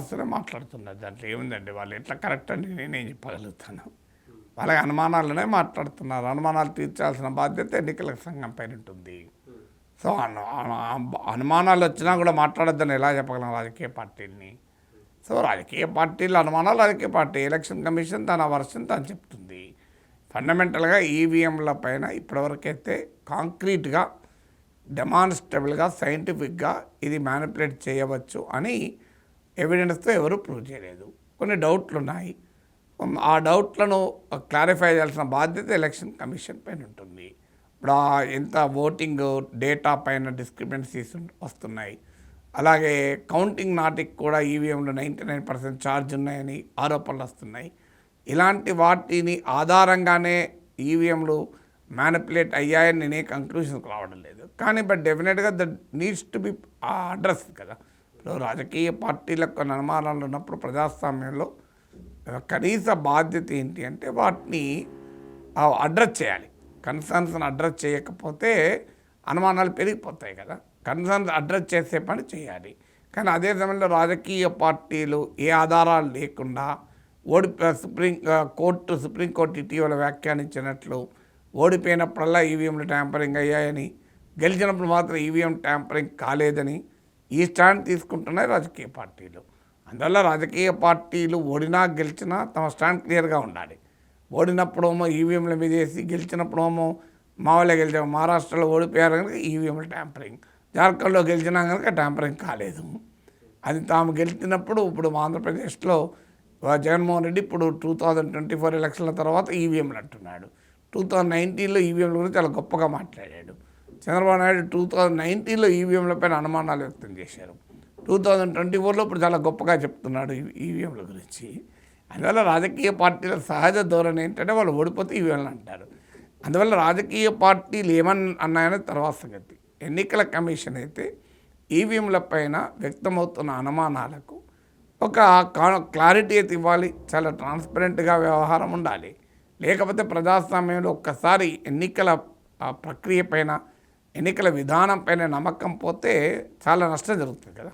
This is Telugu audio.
వస్తూనే మాట్లాడుతున్నారు. దాంట్లో ఏముందండి, వాళ్ళు ఎట్లా కరెక్ట్ అని నేనేం చెప్పగలుగుతాను. వాళ్ళకి అనుమానాలనే మాట్లాడుతున్నారు. అనుమానాలు తీర్చాల్సిన బాధ్యత ఎన్నికల సంఘం పైన ఉంటుంది. సో అనుమానాలు వచ్చినా కూడా మాట్లాడొద్దని ఎలా చెప్పగలం రాజకీయ పార్టీలని? సో రాజకీయ పార్టీల అనుమానాలు రాజకీయ పార్టీ, ఎలక్షన్ కమిషన్ తన వర్షన్ తను చెప్తుంది. ఫండమెంటల్గా ఈవీఎంల పైన ఇప్పటివరకైతే కాంక్రీట్గా డెమాన్స్ట్రబుల్గా సైంటిఫిక్గా ఇది మ్యానిపులేట్ చేయవచ్చు అని ఎవిడెన్స్తో ఎవరు ప్రూవ్ చేయలేదు. కొన్ని డౌట్లు ఉన్నాయి. ఆ డౌట్లను క్లారిఫై చేయాల్సిన బాధ్యత ఎలక్షన్ కమిషన్ పైన ఉంటుంది. ఇప్పుడు ఎంత ఓటింగ్ డేటా పైన డిస్క్రిపెన్సీస్ వస్తున్నాయి. అలాగే కౌంటింగ్ నాటికి కూడా ఈవీఎంలో 99% ఛార్జ్ ఉన్నాయని ఆరోపణలు వస్తున్నాయి. ఇలాంటి వాటిని ఆధారంగానే ఈవీఎంలు మ్యానిపులేట్ అయ్యాయని నేనే కంక్లూషన్కి రావడం లేదు. కానీ బట్ డెఫినెట్గా that needs to be address కదా. ఇప్పుడు రాజకీయ పార్టీలకు కొన్ని అనుమానాలు ఉన్నప్పుడు ప్రజాస్వామ్యంలో కనీస బాధ్యత ఏంటి అంటే వాటిని అడ్రస్ చేయాలి. కన్సర్న్స్ని అడ్రస్ చేయకపోతే అనుమానాలు పెరిగిపోతాయి కదా. కన్సర్న్స్ అడ్రస్ చేసే పని చేయాలి. కానీ అదే సమయంలో రాజకీయ పార్టీలు ఏ ఆధారాలు లేకుండా సుప్రీంకోర్టు ఇటీవల వ్యాఖ్యానించినట్లు ఓడిపోయినప్పుడల్లా ఈవీఎంలు ట్యాంపరింగ్ అయ్యాయని, గెలిచినప్పుడు మాత్రం ఈవీఎం ట్యాంపరింగ్ కాలేదని ఈ స్టాండ్ తీసుకుంటున్నాయి రాజకీయ పార్టీలు. అందువల్ల రాజకీయ పార్టీలు ఓడినా గెలిచినా తమ స్టాండ్ క్లియర్గా ఉండాలి. ఓడినప్పుడేమో ఈవీఎంల మీద వేసి, గెలిచినప్పుడేమో మా వాళ్ళే గెలిచాము. మహారాష్ట్రలో ఓడిపోయారు కనుక ఈవీఎంల ట్యాంపరింగ్, జార్ఖండ్లో గెలిచినా కనుక ట్యాంపరింగ్ కాలేదు. అది తాము గెలిచినప్పుడు ఇప్పుడు ఆంధ్రప్రదేశ్లో జగన్మోహన్ రెడ్డి ఇప్పుడు 2024 ఎలక్షన్ల తర్వాత ఈవీఎంలు అంటున్నాడు. 2019లో ఈవీఎంల గురించి చాలా గొప్పగా మాట్లాడాడు. చంద్రబాబు నాయుడు 2019లో ఈవీఎంలపైన అనుమానాలు వ్యక్తం చేశారు. 2024లో ఇప్పుడు చాలా గొప్పగా చెప్తున్నాడు ఈవీఎంల గురించి. అందువల్ల రాజకీయ పార్టీల సహజ ధోరణి ఏంటంటే వాళ్ళు ఓడిపోతే ఈవీఎంలు అంటారు. అందువల్ల రాజకీయ పార్టీలు అన్నాయనేది తర్వాత సంగతి. ఎన్నికల కమిషన్ అయితే ఈవీఎంల పైన వ్యక్తమవుతున్న అనుమానాలకు ఒక క్లారిటీ అయితే ఇవ్వాలి. చాలా ట్రాన్స్పరెంట్గా వ్యవహారం ఉండాలి. లేకపోతే ప్రజాస్వామ్యంలో ఒక్కసారి ఎన్నికల ప్రక్రియ పైన, ఎన్నికల విధానం పైన నమ్మకం పోతే చాలా నష్టం జరుగుతుంది కదా.